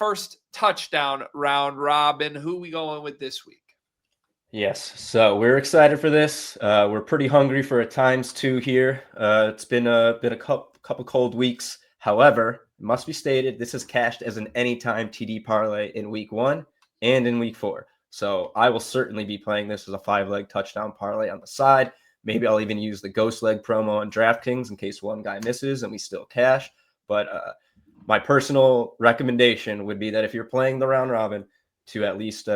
first touchdown round robin. Who we going with this week? Yes, so we're excited for this. We're pretty hungry for a times two here. It's been a couple cold weeks. However, it must be stated this is cashed as an anytime TD parlay in week 1 and in week 4. So I will certainly be playing this as a 5-leg touchdown parlay on the side. Maybe I'll even use the ghost leg promo on DraftKings in case one guy misses and we still cash. But my personal recommendation would be that if you're playing the round robin, to at least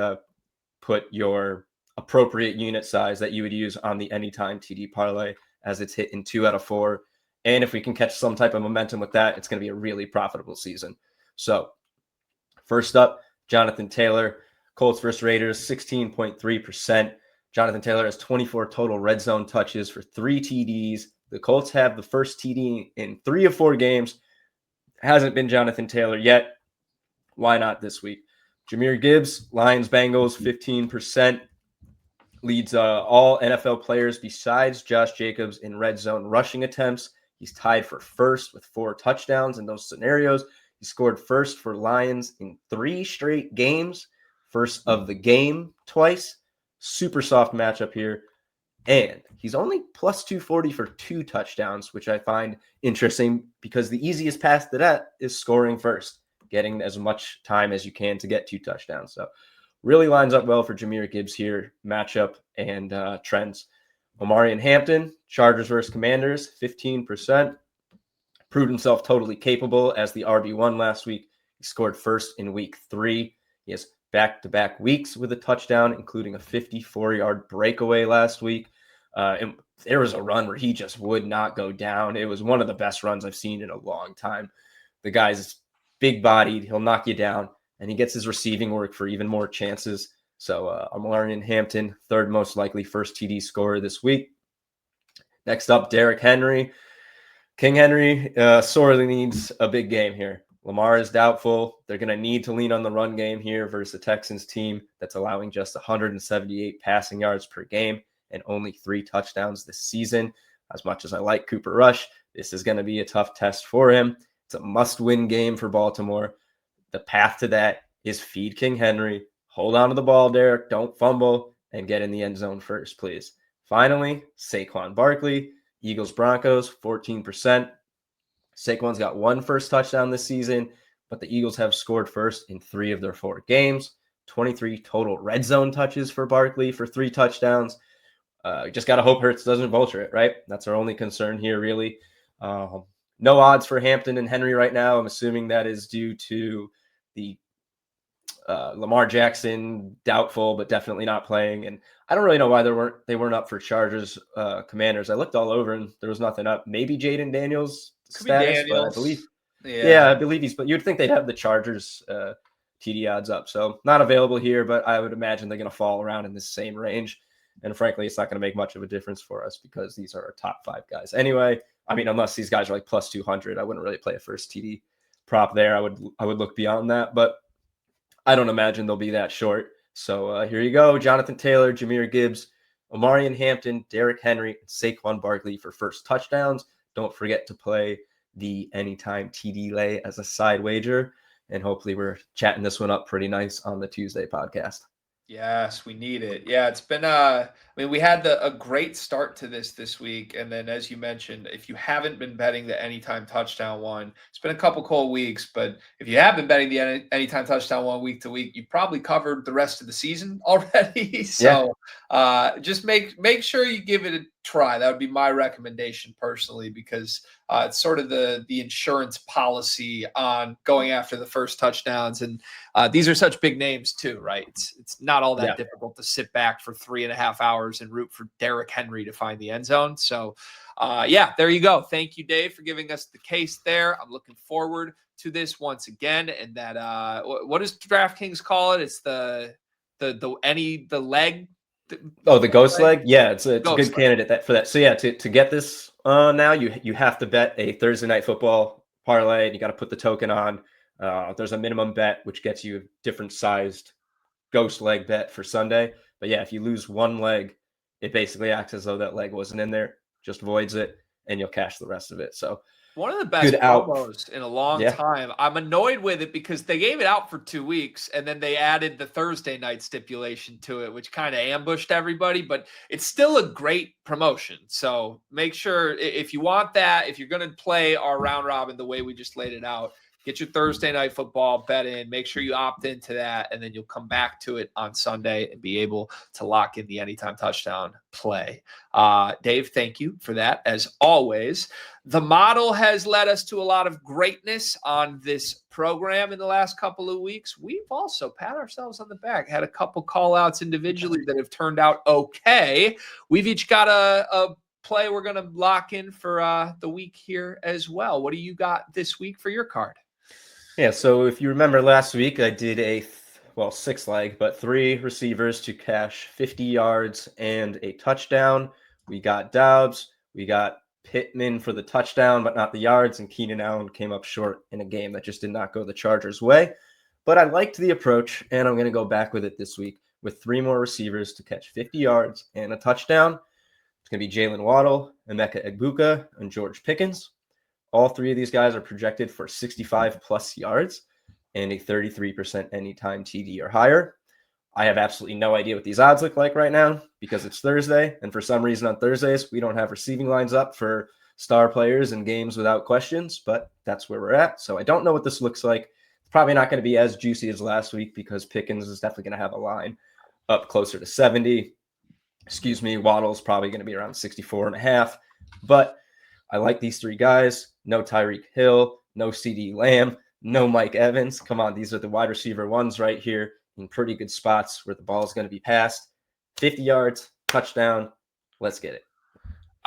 put your appropriate unit size that you would use on the anytime TD parlay, as it's hit in 2 out of 4. And if we can catch some type of momentum with that, it's going to be a really profitable season. So first up, Jonathan Taylor, Colts versus Raiders, 16.3%. Jonathan Taylor has 24 total red zone touches for 3 TDs. The Colts have the first TD in 3 of 4 games. Hasn't been Jonathan Taylor yet. Why not this week? Jahmyr Gibbs, Lions Bengals, 15%. Leads all NFL players besides Josh Jacobs in red zone rushing attempts. He's tied for first with 4 touchdowns in those scenarios. He scored first for Lions in 3 straight games. First of the game twice. Super soft matchup here. And he's only plus 240 for 2 touchdowns, which I find interesting because the easiest path to that is scoring first, getting as much time as you can to get 2 touchdowns. So really lines up well for Jahmyr Gibbs here, matchup and trends. Omarion Hampton, Chargers versus Commanders, 15%. Proved himself totally capable as the RB1 last week. He scored first in week 3. He has back-to-back weeks with a touchdown, including a 54-yard breakaway last week. And there was a run where he just would not go down. It was one of the best runs I've seen in a long time. The guy's big-bodied. He'll knock you down. And he gets his receiving work for even more chances. So Omarion Hampton, third most likely first TD scorer this week. Next up, Derrick Henry. King Henry sorely needs a big game here. Lamar is doubtful. They're going to need to lean on the run game here versus the Texans team that's allowing just 178 passing yards per game and only 3 touchdowns this season. As much as I like Cooper Rush, this is going to be a tough test for him. It's a must-win game for Baltimore. The path to that is feed King Henry. Hold on to the ball, Derek. Don't fumble and get in the end zone first, please. Finally, Saquon Barkley, Eagles Broncos, 14%. Saquon's got 1 first touchdown this season, but the Eagles have scored first in 3 of their 4 games. 23 total red zone touches for Barkley for 3 touchdowns. Just got to hope Hurts doesn't vulture it, right? That's our only concern here, really. No odds for Hampton and Henry right now. I'm assuming that is due to the Lamar Jackson doubtful, but definitely not playing. And I don't really know why they weren't up for Chargers Commanders. I looked all over and there was nothing up. Maybe Jaden Daniels status, but I believe I believe he's. But you'd think they'd have the Chargers TD odds up. So not available here, but I would imagine they're going to fall around in the same range. And frankly, it's not going to make much of a difference for us because these are our top 5 guys anyway. I mean, unless these guys are like plus 200, I wouldn't really play a first TD prop there. I would look beyond that, but I don't imagine they'll be that short. So here you go. Jonathan Taylor, Jahmyr Gibbs, Omarion Hampton, Derrick Henry, and Saquon Barkley for first touchdowns. Don't forget to play the anytime TD lay as a side wager. And hopefully we're chatting this one up pretty nice on the Tuesday podcast. Yes, we need it. Yeah, it's been we had a great start to this week, and then as you mentioned, if you haven't been betting the anytime touchdown one, it's been a couple cold weeks, but if you have been betting the anytime touchdown one week to week, you probably covered the rest of the season already. So just make sure you give it a try. That would be my recommendation personally, because it's sort of the insurance policy on going after the first touchdowns. And these are such big names too, right? It's not all that difficult to sit back for 3.5 hours and root for Derrick Henry to find the end zone. So there you go. Thank you, Dave, for giving us the case there. I'm looking forward to this once again. And that, what does DraftKings call it? It's the leg. The ghost leg? Yeah, it's a good candidate for that. So yeah, to get this now, you have to bet a Thursday night football parlay, and you got to put the token on. There's a minimum bet which gets you a different sized ghost leg bet for Sunday. But yeah, if you lose one leg, it basically acts as though that leg wasn't in there, just voids it, and you'll cash the rest of it. So One of the best Good out. promos in a long Yeah. time. I'm annoyed with it because they gave it out for 2 weeks and then they added the Thursday night stipulation to it, which kind of ambushed everybody, but it's still a great promotion. So make sure if you want that, if you're going to play our round robin the way we just laid it out, get your Thursday night football bet in. Make sure you opt into that, and then you'll come back to it on Sunday and be able to lock in the anytime touchdown play. Dave, thank you for that, as always. The model has led us to a lot of greatness on this program in the last couple of weeks. We've also pat ourselves on the back, had a couple call-outs individually that have turned out okay. We've each got a play we're going to lock in for the week here as well. What do you got this week for your card? Yeah, so if you remember last week, I did a 6-leg, but 3 receivers to cash 50 yards and a touchdown. We got Doubs, we got Pittman for the touchdown, but not the yards, and Keenan Allen came up short in a game that just did not go the Chargers' way. But I liked the approach, and I'm going to go back with it this week with 3 more receivers to catch 50 yards and a touchdown. It's going to be Jalen Waddle, Emeka Egbuka, and George Pickens. All 3 of these guys are projected for 65-plus yards and a 33% anytime TD or higher. I have absolutely no idea what these odds look like right now because it's Thursday, and for some reason on Thursdays, we don't have receiving lines up for star players and games without questions, but that's where we're at. So I don't know what this looks like. It's probably not going to be as juicy as last week because Pickens is definitely going to have a line up closer to 70. Waddle's probably going to be around 64.5, but I like these 3 guys. No Tyreek Hill, no CD Lamb, no Mike Evans. Come on, these are the wide receiver ones right here in pretty good spots where the ball is going to be passed. 50 yards, touchdown. Let's get it.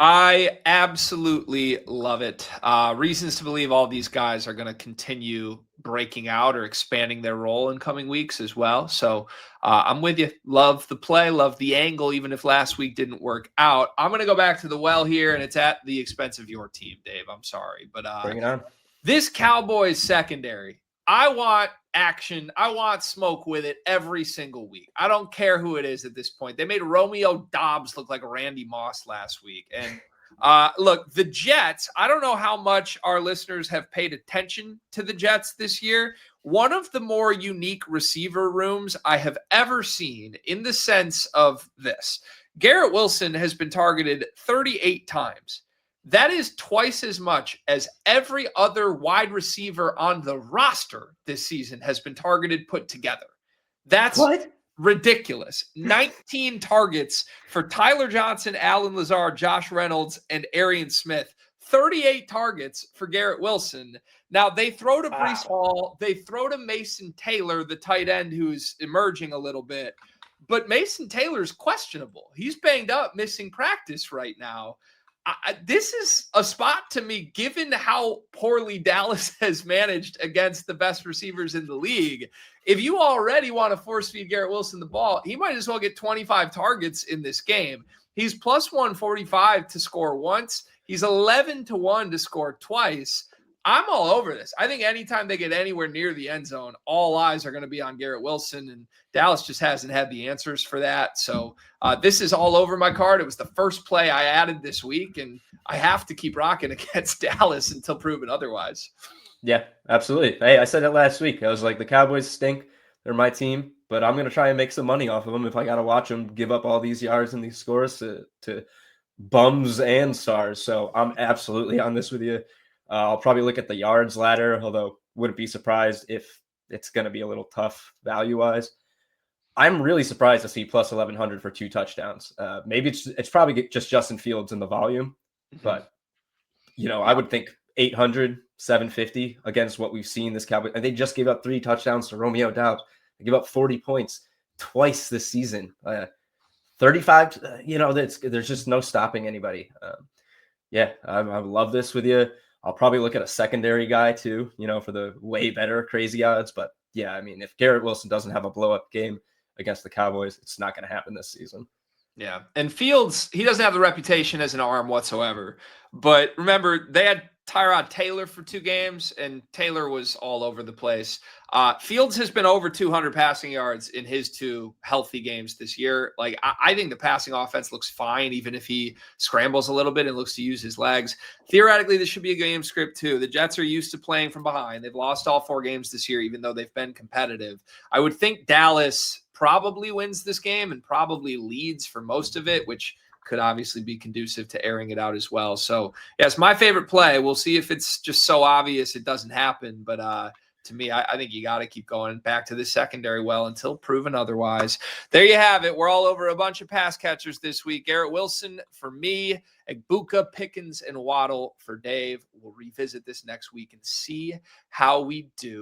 I absolutely love it. Reasons to believe all these guys are going to continue breaking out or expanding their role in coming weeks as well. So I'm with you. Love the play, love the angle, even if last week didn't work out. I'm going to go back to the well here, and it's at the expense of your team, Dave. I'm sorry. But bring it on. This Cowboys secondary, I want action. I want smoke with it every single week. I don't care who it is at this point. They made Romeo Doubs look like Randy Moss last week. And look, the Jets, I don't know how much our listeners have paid attention to the Jets this year. One of the more unique receiver rooms I have ever seen in the sense of this. Garrett Wilson has been targeted 38 times. That is twice as much as every other wide receiver on the roster this season has been targeted put together. That's ridiculous. 19 targets for Tyler Johnson, Alan Lazard, Josh Reynolds, and Arian Smith. 38 targets for Garrett Wilson. Now, they throw to Breece Hall. They throw to Mason Taylor, the tight end who's emerging a little bit. But Mason Taylor's questionable. He's banged up, missing practice right now. This is a spot to me, given how poorly Dallas has managed against the best receivers in the league. If you already want to force feed Garrett Wilson the ball, he might as well get 25 targets in this game. He's plus 145 to score once. He's 11-1 to score twice. I'm all over this. I think anytime they get anywhere near the end zone, all eyes are going to be on Garrett Wilson, and Dallas just hasn't had the answers for that. So this is all over my card. It was the first play I added this week, and I have to keep rocking against Dallas until proven otherwise. Yeah, absolutely. Hey, I said it last week. I was like, the Cowboys stink. They're my team, but I'm going to try and make some money off of them if I got to watch them give up all these yards and these scores to bums and stars. So I'm absolutely on this with you. I'll probably look at the yards ladder, although wouldn't be surprised if it's going to be a little tough value-wise. I'm really surprised to see plus 1,100 for 2 touchdowns. Maybe it's probably just Justin Fields in the volume, but I would think 800, 750 against what we've seen this Cowboys. And they just gave up 3 touchdowns to Romeo Doubs. They give up 40 points twice this season. 35, there's just no stopping anybody. I love this with you. I'll probably look at a secondary guy too, for the way better crazy odds. But yeah, I mean, if Garrett Wilson doesn't have a blow-up game against the Cowboys, it's not going to happen this season. Yeah. And Fields, he doesn't have the reputation as an arm whatsoever. But remember, they had Tyrod Taylor for 2 games, and Taylor was all over the place. Fields has been over 200 passing yards in his 2 healthy games this year. Like, I think the passing offense looks fine, even if he scrambles a little bit and looks to use his legs. Theoretically, this should be a game script too. The Jets are used to playing from behind. They've lost all 4 games this year, even though they've been competitive. I would think Dallas probably wins this game and probably leads for most of it, which could obviously be conducive to airing it out as well. So, yes, my favorite play. We'll see if it's just so obvious it doesn't happen. But to me, I think you got to keep going back to the secondary well until proven otherwise. There you have it. We're all over a bunch of pass catchers this week. Garrett Wilson for me, Egbuka, Pickens, and Waddle for Dave. We'll revisit this next week and see how we do.